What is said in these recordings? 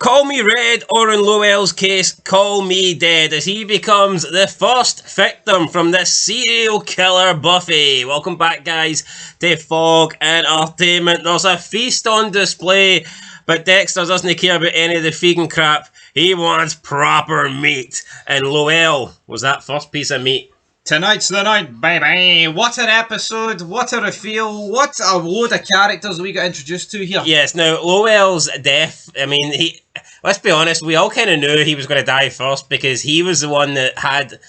Call me Red, or in Lowell's case, call me Dead, as he becomes the first victim from this serial killer Buffy. Welcome back, guys, to Fog Entertainment. There's a feast on display, but Dexter doesn't care about any of the vegan crap. He wants proper meat, and Lowell was that first piece of meat. Tonight's the night, baby. What an episode, what a reveal, what a load of characters we got introduced to here. Yes, now, Lowell's death, I mean, let's be honest, we all kind of knew he was going to die first because he was the one that had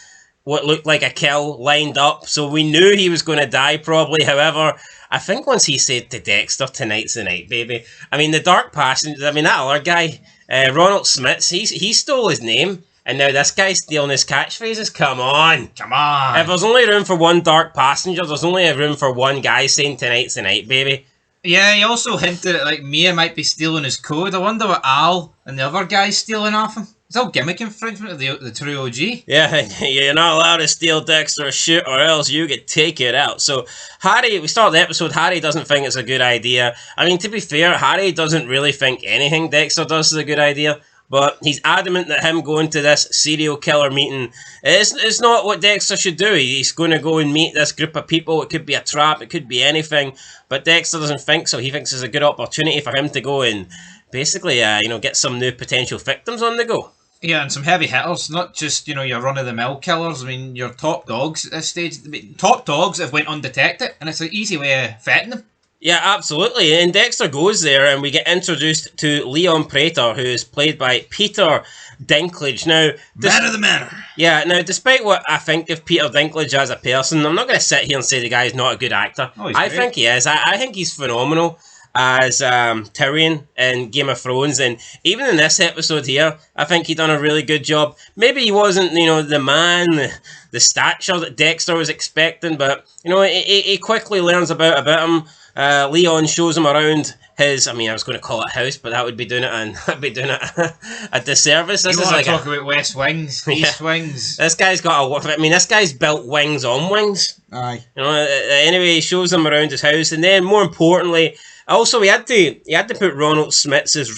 what looked like a kill lined up, so we knew he was going to die probably. However, I think once he said to Dexter, tonight's the night, baby, I mean, the Dark Passenger, I mean, that other guy, Ronald Smits, he stole his name. And now this guy's stealing his catchphrases? Come on. Come on. If there's only room for one Dark Passenger, there's only room for one guy saying tonight's the night, baby. Yeah, he also hinted at, like, Mia might be stealing his code. I wonder what Al and the other guy's stealing off him. It's all gimmick infringement of the true OG. Yeah, you're not allowed to steal Dexter's shit or else you get taken out. So, Harry, we start the episode, Harry doesn't think it's a good idea. I mean, to be fair, Harry doesn't really think anything Dexter does is a good idea. But he's adamant that him going to this serial killer meeting is not what Dexter should do. He's going to go and meet this group of people. It could be a trap. It could be anything. But Dexter doesn't think so. He thinks it's a good opportunity for him to go and basically, get some new potential victims on the go. Yeah, and some heavy hitters, not just, your run-of-the-mill killers. I mean, your top dogs at this stage. Top dogs have went undetected, and it's an easy way of vetting them. Yeah, absolutely. And Dexter goes there and we get introduced to Leon Prater, who is played by Peter Dinklage. Now, Man of the manor. Yeah, now, despite what I think of Peter Dinklage as a person, I'm not going to sit here and say the guy's not a good actor. Oh, he's I great. think he is. I think he's phenomenal as Tyrion in Game of Thrones. And even in this episode here, I think he done a really good job. Maybe he wasn't, the man, the stature that Dexter was expecting, but, he quickly learns about him. Leon shows him around his, I was going to call it house, but that would be doing it a disservice. This You is want like to talk about West Wings, East Wings. This guy's got this guy's built wings on wings. Aye. Anyway, he shows him around his house, and then more importantly, also he had to put Ronald Smits'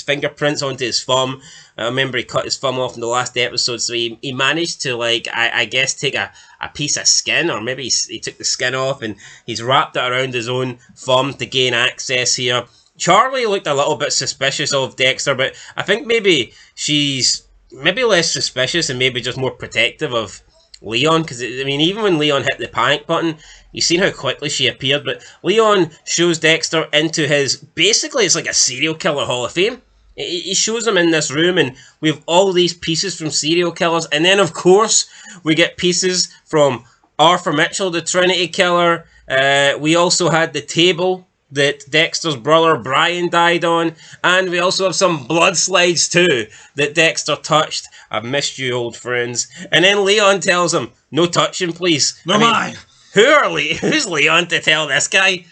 fingerprints onto his thumb. I remember he cut his thumb off in the last episode, so he managed to, I guess, take a piece of skin, or maybe he took the skin off and he's wrapped it around his own thumb to gain access here. Charlie looked a little bit suspicious of Dexter, but I think maybe she's less suspicious and maybe just more protective of Leon, because, even when Leon hit the panic button, you've seen how quickly she appeared, but Leon shows Dexter into his, basically it's like a serial killer hall of fame. He shows him in this room, and we have all these pieces from serial killers. And then, of course, we get pieces from Arthur Mitchell, the Trinity Killer. We also had the table that Dexter's brother Brian died on. And we also have some blood slides, too, that Dexter touched. I've missed you, old friends. And then Leon tells him, no touching, please. No mine. Who's Leon to tell this guy?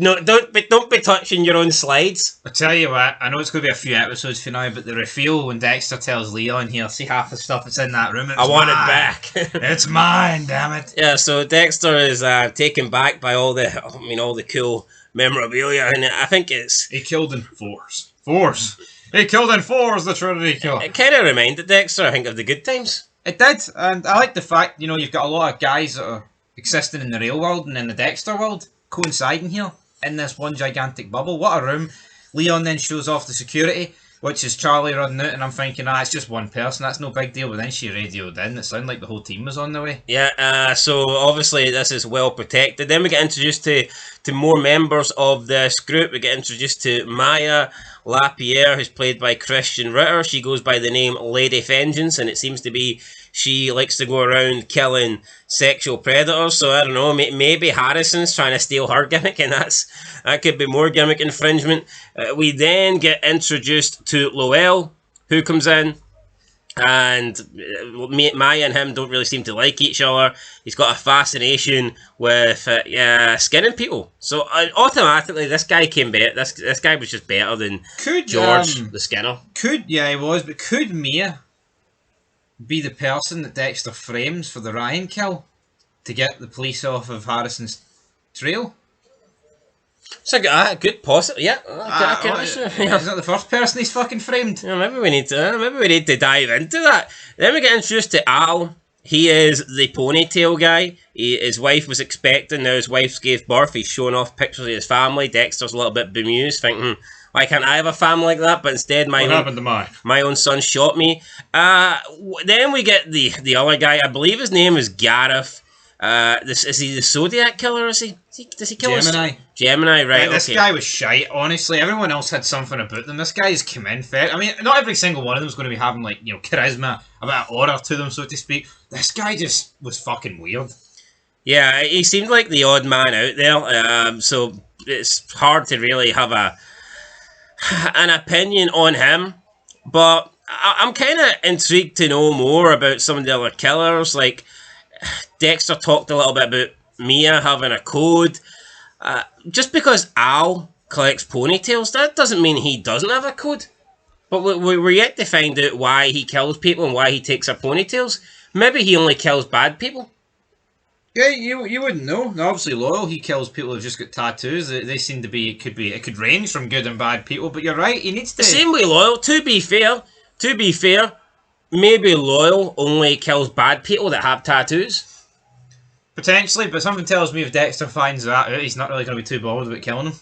No, don't be touching your own slides. I tell you what, I know it's going to be a few episodes for now, but the reveal when Dexter tells Leon here, see half the stuff that's in that room, I want it back. It's mine, damn it. Yeah, so Dexter is taken back by all the cool memorabilia, and I think He killed in fours. He killed in fours, the Trinity Killer. It kind of reminded Dexter, I think, of the good times. It did, and I like the fact, you've got a lot of guys that are existing in the real world and in the Dexter world coinciding here in this one gigantic bubble. What a room. Leon then shows off the security, which is Charlie running out, and I'm thinking, it's just one person, that's no big deal, but then she radioed in, it sounded like the whole team was on the way. Yeah, so obviously this is well protected. Then we get introduced to more members of this group. We get introduced to Maya LaPierre, who's played by Christian Ritter. She goes by the name Lady Vengeance, and it seems to be she likes to go around killing sexual predators. So I don't know, maybe Harrison's trying to steal her gimmick, and that could be more gimmick infringement. We then get introduced to Lowell, who comes in, and Maya and him don't really seem to like each other. He's got a fascination with skinning people. So automatically, this guy came better. This guy was just better than George the Skinner. He was, but could Mia be the person that Dexter frames for the Ryan kill to get the police off of Harrison's trail? It's a good possible. Yeah, He's not the first person he's fucking framed. Yeah, maybe we need to dive into that. Then we get introduced to Al. He is the ponytail guy. His wife was expecting. Now his wife gave birth. He's showing off pictures of his family. Dexter's a little bit bemused, thinking, why can't I have a family like that? But instead, what happened to mine? My own son shot me. Then we get the other guy. I believe his name is Gareth. Is he the Zodiac killer? Does he kill Gemini? Gemini, right? This guy was shite. Honestly, everyone else had something about them. This guy's come in fair. I mean, not every single one of them is going to be having charisma, a bit of aura to them, so to speak. This guy just was fucking weird. Yeah, he seemed like the odd man out there. So it's hard to really have an opinion on him, but I'm kind of intrigued to know more about some of the other killers. Like, Dexter talked a little bit about Mia having a code. Just because Al collects ponytails, that doesn't mean he doesn't have a code. But we're yet to find out why he kills people and why he takes their ponytails. Maybe he only kills bad people. Yeah, you wouldn't know. Now, obviously, loyal. He kills people who've just got tattoos. They seem to be. It could range from good and bad people. But you're right. He needs to. The same way loyal. To be fair, maybe loyal only kills bad people that have tattoos. Potentially, but something tells me if Dexter finds that out, he's not really going to be too bothered about killing him.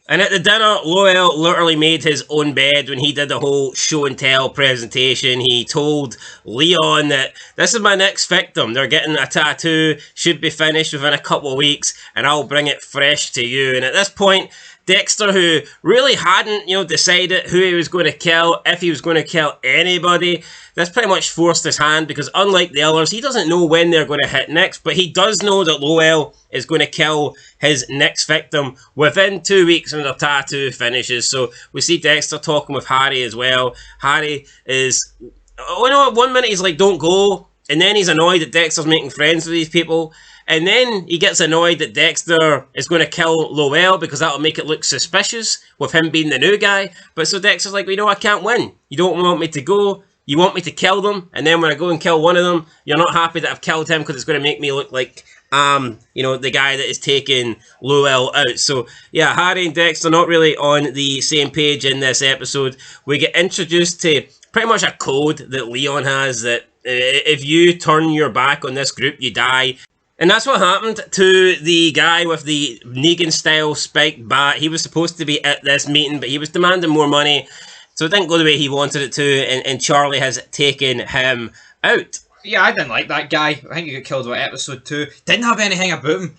And at the dinner, Loyal literally made his own bed when he did the whole show and tell presentation. He told Leon that this is my next victim. They're getting a tattoo, should be finished within a couple of weeks, and I'll bring it fresh to you. And at this point, Dexter, who really hadn't, decided who he was going to kill, if he was going to kill anybody, that's pretty much forced his hand, because unlike the others, he doesn't know when they're going to hit next, but he does know that Lowell is going to kill his next victim within 2 weeks when the tattoo finishes. So we see Dexter talking with Harry as well. Harry is, one minute he's like, don't go, and then he's annoyed that Dexter's making friends with these people. And then he gets annoyed that Dexter is going to kill Lowell because that'll make it look suspicious with him being the new guy. But so Dexter's like, I can't win. You don't want me to go. You want me to kill them. And then when I go and kill one of them, you're not happy that I've killed him because it's going to make me look like, the guy that is taking Lowell out. So, yeah, Harry and Dexter not really on the same page in this episode. We get introduced to pretty much a code that Leon has that if you turn your back on this group, you die. And that's what happened to the guy with the Negan-style spiked bat. He was supposed to be at this meeting, but he was demanding more money, so it didn't go the way he wanted it to, and Charlie has taken him out. Yeah, I didn't like that guy. I think he got killed in episode 2. Didn't have anything about him.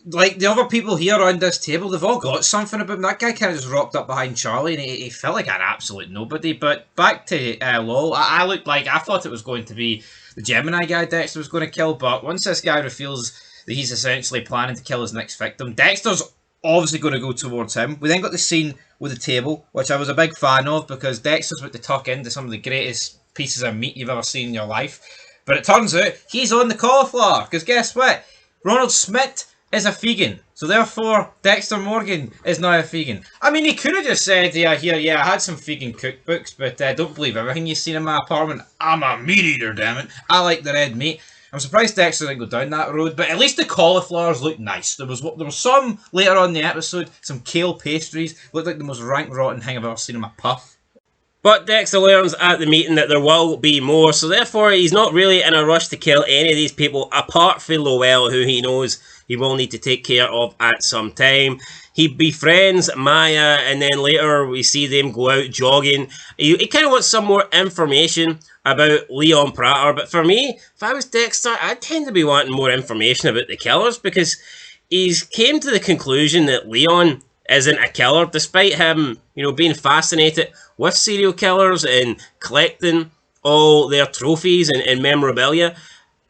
Like, the other people here around this table, they've all got something about him. That guy kind of just rocked up behind Charlie, and he felt like an absolute nobody. But back to LOL, I thought it was going to be the Gemini guy Dexter was going to kill, but once this guy reveals that he's essentially planning to kill his next victim, Dexter's obviously going to go towards him. We then got the scene with the table, which I was a big fan of, because Dexter's about to tuck into some of the greatest pieces of meat you've ever seen in your life. But it turns out he's on the cauliflower, because guess what? Ronald Smith is a vegan, so therefore Dexter Morgan is now a vegan. I mean, he could have just said, I had some vegan cookbooks, but don't believe everything you've seen in my apartment. I'm a meat eater, damn it. I like the red meat. I'm surprised Dexter didn't go down that road, but at least the cauliflowers looked nice. There was some later on in the episode, some kale pastries, looked like the most rank rotten thing I've ever seen in my puff. But Dexter learns at the meeting that there will be more, so therefore he's not really in a rush to kill any of these people apart from Lowell, who he knows he will need to take care of at some time. He befriends Maya, and then later we see them go out jogging. He kind of wants some more information about Leon Prater, but for me, if I was Dexter, I'd tend to be wanting more information about the killers, because he's came to the conclusion that Leon isn't a killer, despite him, being fascinated with serial killers and collecting all their trophies and memorabilia.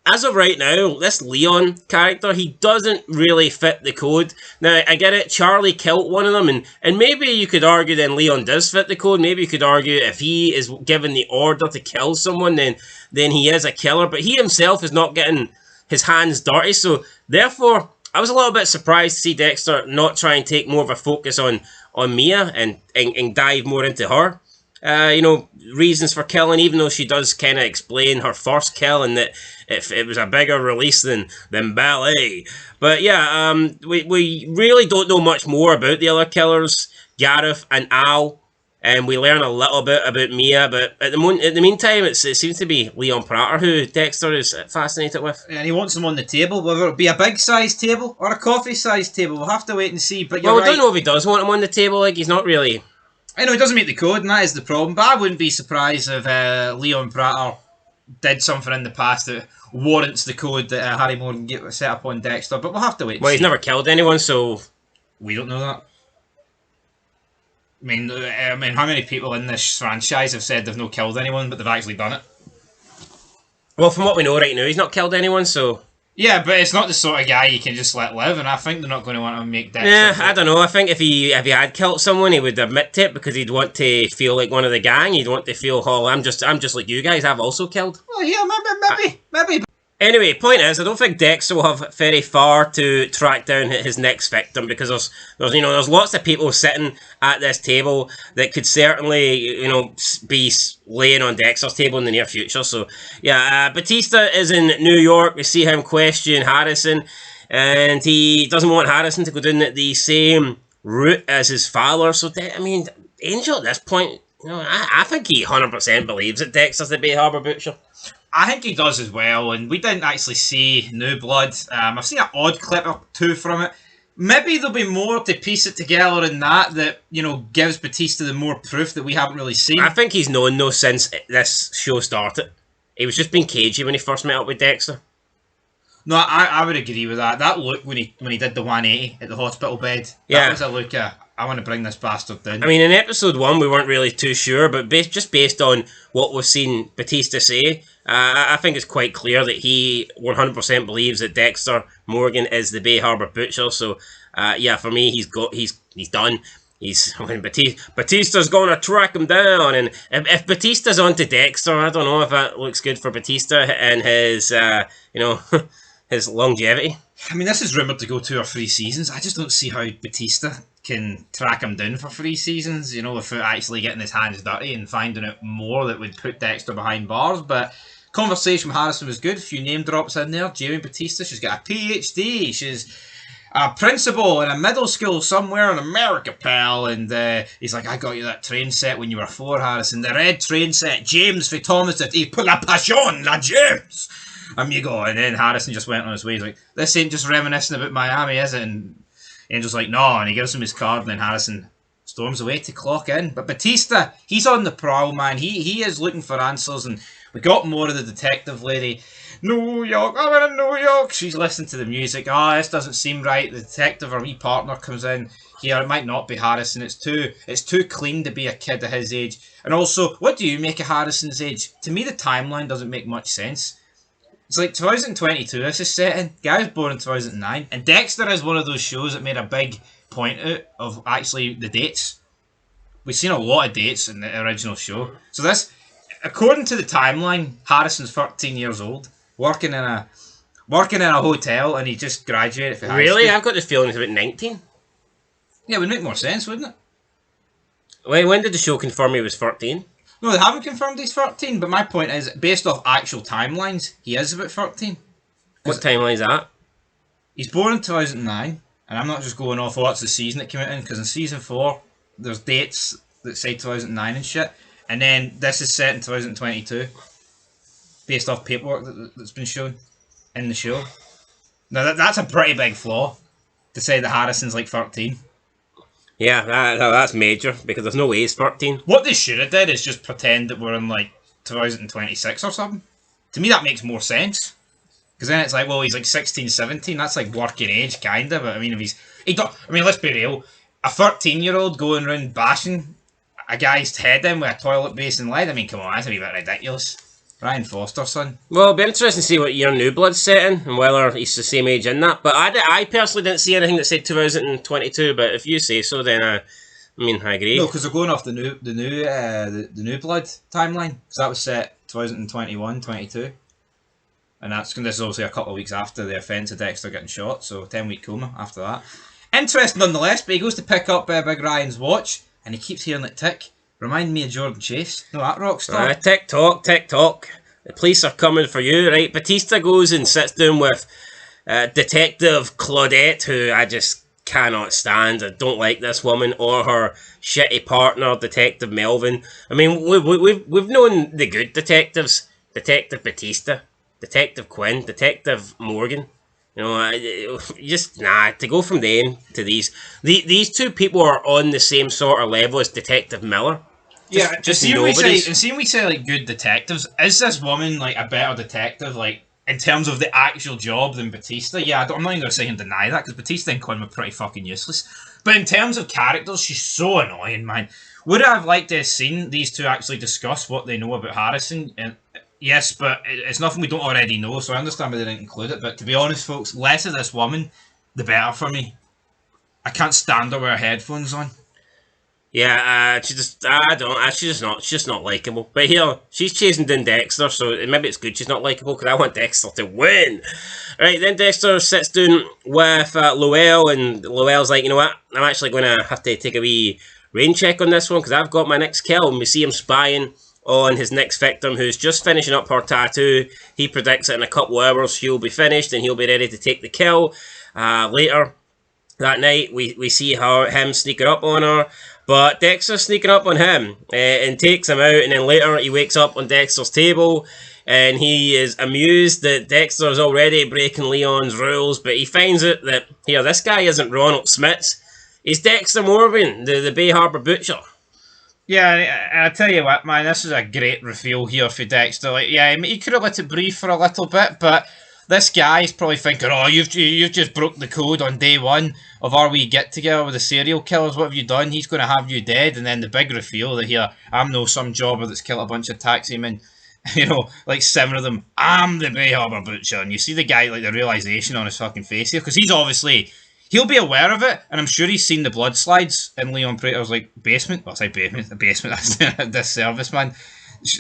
As of right now, this Leon character, he doesn't really fit the code. Now, I get it, Charlie killed one of them, and maybe you could argue then Leon does fit the code. Maybe you could argue if he is given the order to kill someone, then he is a killer. But he himself is not getting his hands dirty, so therefore, I was a little bit surprised to see Dexter not try and take more of a focus on Mia and dive more into her. reasons for killing, even though she does kind of explain her first kill and that it was a bigger release than ballet. But yeah, we really don't know much more about the other killers, Gareth and Al. And we learn a little bit about Mia, but at the meantime, it seems to be Leon Prater who Dexter is fascinated with. And he wants them on the table, whether it be a big-sized table or a coffee-sized table. We'll have to wait and see. But we don't know if he does want them on the table. Like, he's not really... I know he doesn't meet the code, and that is the problem. But I wouldn't be surprised if Leon Prater did something in the past that warrants the code that Harry Morgan set up on Dexter. But we'll have to wait and see. Well, he's never killed anyone, so... We don't know that. I mean, how many people in this franchise have said they've not killed anyone, but they've actually done it? Well, from what we know right now, he's not killed anyone, so... Yeah, but it's not the sort of guy you can just let live, and I think they're not going to want to make Dexter. Yeah, I don't know. I think if he had killed someone, he would admit to it because he'd want to feel like one of the gang. He'd want to feel, oh, I'm just like you guys. I've also killed. Well, yeah, maybe. Anyway, point is, I don't think Dexter will have very far to track down his next victim because there's lots of people sitting at this table that could certainly be laying on Dexter's table in the near future. So yeah, Batista is in New York. We see him question Harrison, and he doesn't want Harrison to go down the same route as his father. So Angel at this point, I think he 100% believes that Dexter's the Bay Harbor Butcher. I think he does as well, and we didn't actually see New Blood. I've seen an odd clip or two from it. Maybe there'll be more to piece it together in that gives Batista the more proof that we haven't really seen. I think he's known though since this show started. He was just being cagey when he first met up with Dexter. No, I would agree with that. That look when he did the 180 at the hospital bed, that was a look at, I want to bring this bastard down. I mean, in episode 1 we weren't really too sure, but just based on what we've seen Batista say, I think it's quite clear that he 100% believes that Dexter Morgan is the Bay Harbor Butcher. So, for me, he's done. Batista's gonna track him down, and if Batista's onto Dexter, I don't know if that looks good for Batista and his, his longevity. I mean, this is rumoured to go 2 or 3 seasons. I just don't see how Batista can track him down for 3 seasons, without actually getting his hands dirty and finding out more that would put Dexter behind bars. But conversation with Harrison was good. A few name drops in there. Jamie Batista, she's got a PhD. She's a principal in a middle school somewhere in America, pal. And he's like, I got you that train set when you were 4, Harrison. The red train set. James for Thomas. He put la passion, la James. Amigo. And then Harrison just went on his way. He's like, this ain't just reminiscing about Miami, is it? And Angel's like, no. And he gives him his card. And then Harrison storms away to clock in. But Batista, he's on the prowl, man. He is looking for answers. And we got more of the detective lady. New York, I'm in New York. She's listening to the music. This doesn't seem right. The detective, or wee partner, comes in. Here, it might not be Harrison. It's too clean to be a kid at his age. And also, what do you make of Harrison's age? To me, the timeline doesn't make much sense. It's like 2022, this is set in. Guy was born in 2009. And Dexter is one of those shows that made a big point out of actually the dates. We've seen a lot of dates in the original show. So this, according to the timeline, Harrison's 13 years old, working in a hotel, and he just graduated from high school. Really? I've got this feeling he's about 19. Yeah, it would make more sense, wouldn't it? When did the show confirm he was 13? No, they haven't confirmed he's 13, but my point is, based off actual timelines, he is about 13. What timeline is that? He's born in 2009, and I'm not just going off what's the season it came out in, because in season 4, there's dates that say 2009 and shit, and then this is set in 2022, based off paperwork that's been shown in the show. Now, that's a pretty big flaw, to say that Harrison's like 13. Yeah, that's major, because there's no way he's 13. What they should have did is just pretend that we're in like 2026 or something. To me, that makes more sense. Because then it's like, well, he's like 16, 17. That's like working age, kinda. But I mean, let's be real. A 13-year-old going around bashing a guy's head in with a toilet basin lid. I mean, come on, that's a wee bit ridiculous. Ryan Foster's son. Well, it'll be interesting to see what year New Blood's set in and whether he's the same age in that. But I personally didn't see anything that said 2022. But if you say so, then I agree. No, because they're going off the New Blood timeline. Because that was set 2021, 22. And this is obviously a couple of weeks after the offence of Dexter getting shot. So 10-week coma after that. Interesting nonetheless, but he goes to pick up Big Ryan's watch and he keeps hearing it tick. Remind me of Jordan Chase. No, that rock star. Tick tock, tick tock. The police are coming for you, right? Batista goes and sits down with Detective Claudette, who I just cannot stand. I don't like this woman or her shitty partner, Detective Melvin. I mean, we've known the good detectives. Detective Batista, Detective Quinn, Detective Morgan. You know, to go from them to these two people are on the same sort of level as Detective Miller. Just nobody's. And seeing we say like good detectives, is this woman like a better detective, like in terms of the actual job than Batista? Yeah, I'm not even gonna say him deny that because Batista and Quinn were pretty fucking useless. But in terms of characters, she's so annoying, man. Would I have liked to have seen these two actually discuss what they know about Harrison? And yes, but it's nothing we don't already know, so I understand why they didn't include it. But to be honest, folks, less of this woman, the better for me. I can't stand her with her headphones on. Yeah, she's just not likable. But here, she's chasing down Dexter, so maybe it's good she's not likable because I want Dexter to win. Right, then Dexter sits down with Lowell, and Lowell's like, you know what? I'm actually going to have to take a wee rain check on this one because I've got my next kill, and we see him spying on his next victim who's just finishing up her tattoo. He predicts that in a couple of hours she'll be finished and he'll be ready to take the kill. Later that night, we see him sneaking up on her. But Dexter's sneaking up on him and takes him out, and then later he wakes up on Dexter's table and he is amused that Dexter's already breaking Leon's rules, but he finds out that, here, this guy isn't Ronald Smits, he's Dexter Morgan, the Bay Harbour Butcher. Yeah, I tell you what, man, this is a great reveal here for Dexter. Like, yeah, I mean, he could have let it breathe for a little bit, but this guy's probably thinking, oh, you've just broke the code on day one of our wee get-together with the serial killers. What have you done? He's going to have you dead. And then the big reveal that here, I'm no some jobber that's killed a bunch of taxi men. You know, like 7 of them. I'm the Bay Harbour Butcher. And you see the guy, like the realisation on his fucking face here. Because he's obviously, he'll be aware of it. And I'm sure he's seen the blood slides in Leon Prater's like basement. Well, I say basement. The basement, that's this service, man.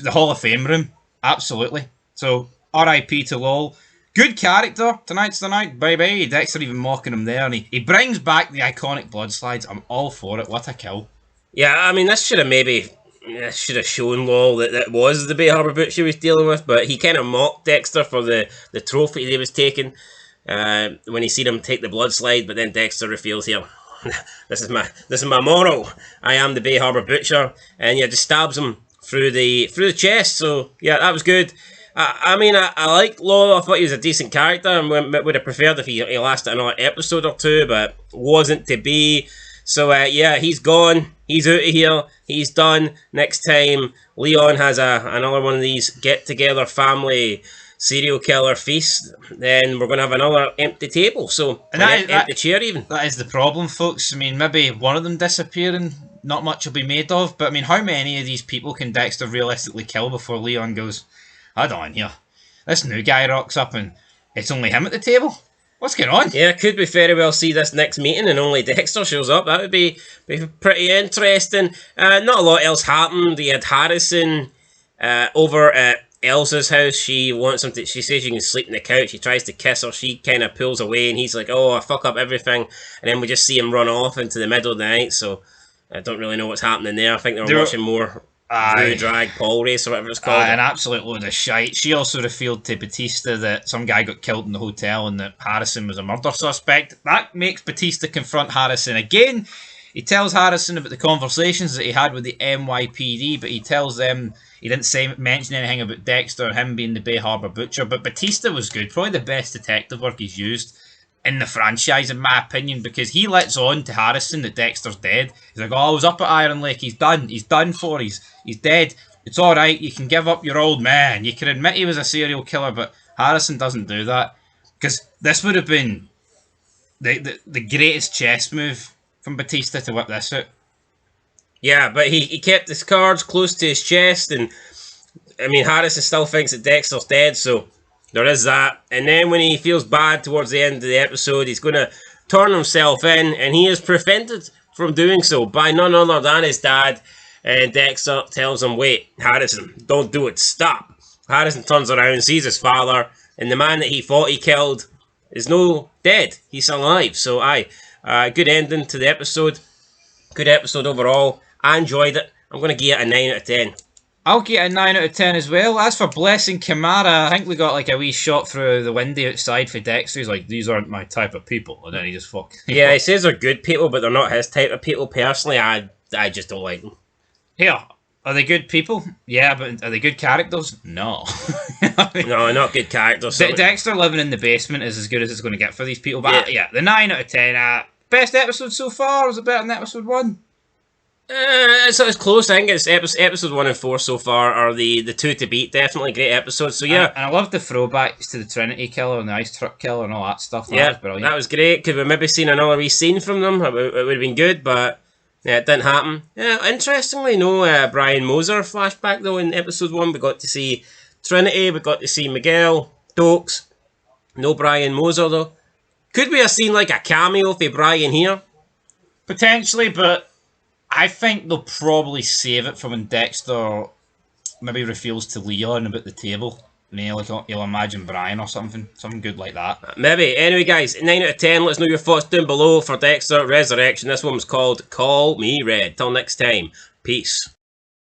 The Hall of Fame room. Absolutely. So, R.I.P. to Lowell. Good character. Tonight's the night, baby. Dexter even mocking him there, and he brings back the iconic blood slides. I'm all for it. What a kill. Yeah, I mean, this should have shown Lowell that it was the Bay Harbour Butcher he was dealing with, but he kind of mocked Dexter for the trophy he was taking when he seen him take the blood slide. But then Dexter reveals here, this is my motto. I am the Bay Harbour Butcher, and yeah, just stabs him through the chest. So yeah, that was good. I mean, I like Lowell. I thought he was a decent character and would have preferred if he lasted another episode or two, but wasn't to be. So, yeah, he's gone. He's out of here. He's done. Next time, Leon has another one of these get-together family serial killer feasts, then we're going to have another empty table. So, empty chair even. That is the problem, folks. I mean, maybe one of them disappearing, not much will be made of, but I mean, how many of these people can Dexter realistically kill before Leon goes, hold on here, this new guy rocks up and it's only him at the table? What's going on? Yeah, could we very well see this next meeting and only Dexter shows up? That would be pretty interesting. Not a lot else happened. He had Harrison over at Elsa's house. She wants him to, she says you can sleep on the couch. He tries to kiss her. She kind of pulls away and he's like, oh, I fuck up everything. And then we just see him run off into the middle of the night. So I don't really know what's happening there. I think they were watching more drag Paul race or whatever it's called. An absolute load of shite. She also revealed to Batista that some guy got killed in the hotel and that Harrison was a murder suspect. That makes Batista confront Harrison again. He tells Harrison about the conversations that he had with the NYPD, but he tells them he didn't mention anything about Dexter or him being the Bay Harbour Butcher. But Batista was good. Probably the best detective work he's used in the franchise, in my opinion, because he lets on to Harrison that Dexter's dead. He's like, oh, I was up at Iron Lake. He's done. He's done for. He's dead. It's all right. You can give up your old man. You can admit he was a serial killer, but Harrison doesn't do that. Because this would have been the greatest chess move from Batista to whip this out. Yeah, but he kept his cards close to his chest, and I mean, Harrison still thinks that Dexter's dead, so there is that. And then when he feels bad towards the end of the episode, he's going to turn himself in, and he is prevented from doing so by none other than his dad. And Dexter tells him, wait, Harrison, don't do it, stop. Harrison turns around, sees his father, and the man that he thought he killed is no dead. He's alive. So, good ending to the episode. Good episode overall. I enjoyed it. I'm going to give it a 9 out of 10. I'll get a 9 out of 10 as well. As for Blessing Kamara, I think we got like a wee shot through the window outside for Dexter. He's like, these aren't my type of people. And then he just fuck. Yeah, he says they're good people, but they're not his type of people. Personally, I just don't like them. Yeah, are they good people? Yeah, but are they good characters? No. No, not good characters. Dexter living in the basement is as good as it's going to get for these people. But yeah, the 9 out of 10. Best episode so far? Was it better than episode 1? It's close. I think it's episode 1 and 4 so far are the two to beat. Definitely great episodes. So yeah, and I love the throwbacks to the Trinity killer and the ice truck killer and all that stuff. That was brilliant. That was great. Could we maybe seen another wee scene from them? It would have been good, but yeah, it didn't happen. Yeah, interestingly, no Brian Moser flashback though in episode 1. We got to see Trinity. We got to see Miguel, Dokes. No Brian Moser though. Could we have seen like a cameo for Brian here? Potentially, but I think they'll probably save it for when Dexter maybe reveals to Leon about the table. Like you'll imagine Brian or something good like that. Maybe. Anyway, guys, 9 out of 10. Let us know your thoughts down below for Dexter Resurrection. This one was called Call Me Red. Till next time, peace.